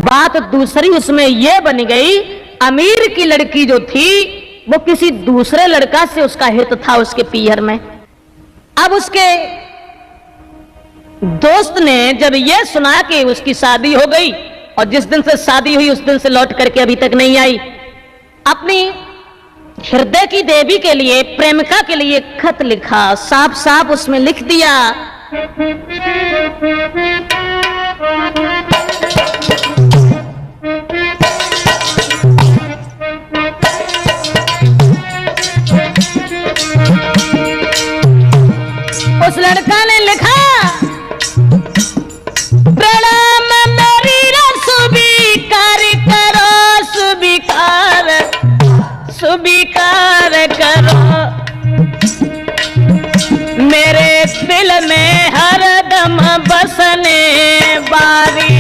बात दूसरी उसमें यह बन गई, अमीर की लड़की जो थी वो किसी दूसरे लड़का से उसका हित था उसके पीहर में। अब उसके दोस्त ने जब यह सुना कि उसकी शादी हो गई और जिस दिन से शादी हुई उस दिन से लौट करके अभी तक नहीं आई, अपनी हृदय की देवी के लिए, प्रेमिका के लिए खत लिखा, साफ साफ उसमें लिख दिया, उस लड़का ने लिखा, प्रणाम मेरी स्वीकार करो, स्वीकार स्वीकार करो, मेरे दिल में हरदम बसने वाली।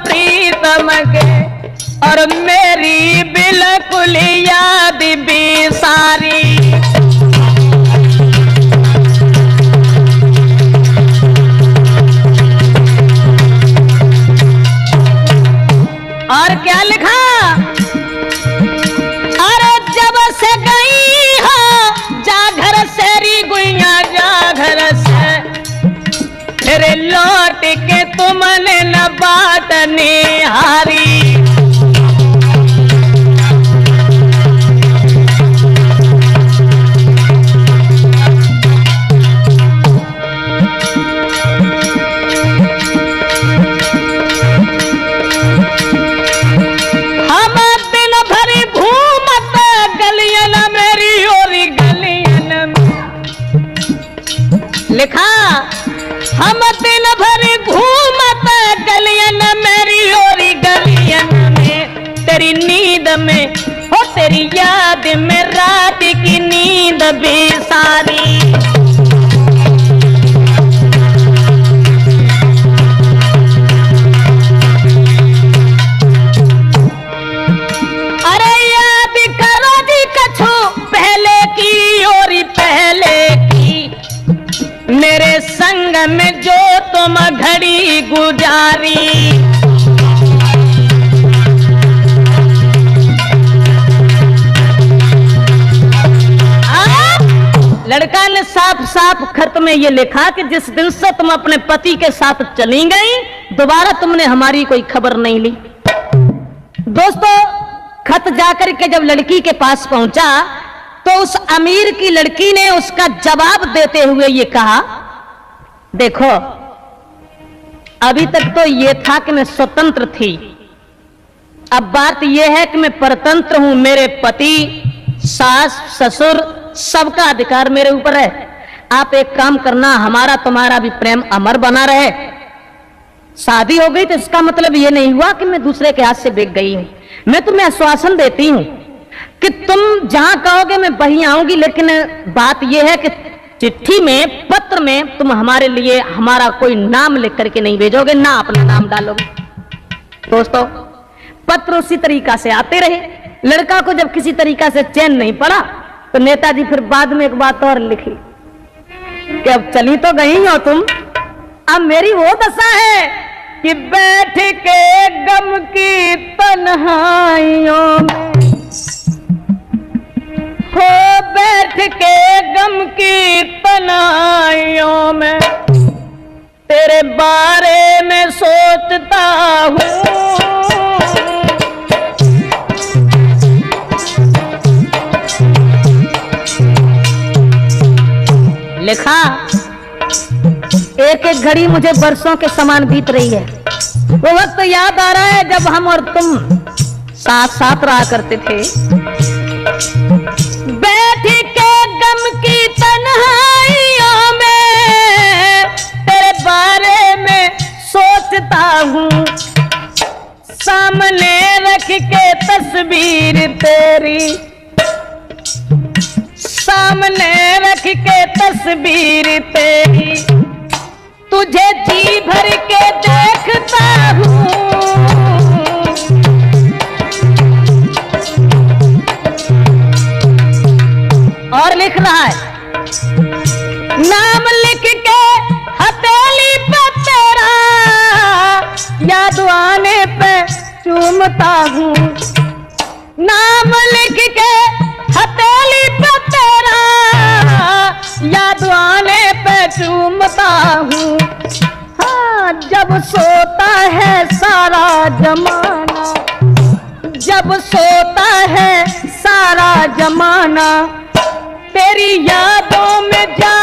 प्रीतम के और मेरी बिल्कुल याद भी सारी। और क्या लिखा, अरे जब से गई हो जा घर से री गुइया, जा घर से फिर लौट के तुमने न बात निहारी। हम दिन भर घूमत गलियन मेरी और गलियन में, लिखा, हम दिन भर घूमत गलियन मेरी और गलियन में, तेरी नींद में हो तेरी याद में रात की नींद भी सारी। अरे याद करो जी कछु पहले की और पहले की, मेरे संग में जो तुम घड़ी गुजारी। लड़का ने साफ साफ खत में ये लिखा कि जिस दिन से तुम अपने पति के साथ चली गई, दोबारा तुमने हमारी कोई खबर नहीं ली। दोस्तों, खत जाकर के जब लड़की के पास पहुंचा तो उस अमीर की लड़की ने उसका जवाब देते हुए ये कहा, देखो अभी तक तो ये था कि मैं स्वतंत्र थी, अब बात यह है कि मैं परतंत्र हूं। मेरे पति, सास, ससुर, सबका अधिकार मेरे ऊपर है। आप एक काम करना, हमारा तुम्हारा भी प्रेम अमर बना रहे। शादी हो गई तो इसका मतलब ये नहीं हुआ कि मैं दूसरे के हाथ से बिक गई हूं। मैं तुम्हें आश्वासन देती हूं कि तुम जहां कहोगे मैं वहीं आऊंगी, लेकिन बात यह है कि चिट्ठी में, पत्र में तुम हमारे लिए हमारा कोई नाम लिख करके नहीं भेजोगे, ना अपना नाम डालोगे। दोस्तों, पत्र उसी तरीका से आते रहे। लड़का को जब किसी तरीका से चैन नहीं पड़ा तो नेताजी फिर बाद में एक बात और लिखी कि अब चली तो गई हो तुम, अब मेरी वो दशा है कि बैठ के गम की तन्हाइयों में, हो बैठ के गम की तन्हाइयों में तेरे बारे में सोचता हूँ। लिखा, एक एक घड़ी मुझे बरसों के समान बीत रही है। वो वक्त याद आ रहा है जब हम और तुम साथ साथ रहा करते थे। बैठ के गम की तन्हाइयों में तेरे बारे में सोचता हूँ, सामने रख के तस्वीर तेरी, सामने रख के तस्वीर तेरी, तुझे जी भर के देखता हूँ। याद आने पे चूमता हूँ, नाम लिख के हथेली पे तेरा, याद आने पे चूमता हूँ। हाँ, जब सोता है सारा जमाना, जब सोता है सारा जमाना, तेरी यादों में जा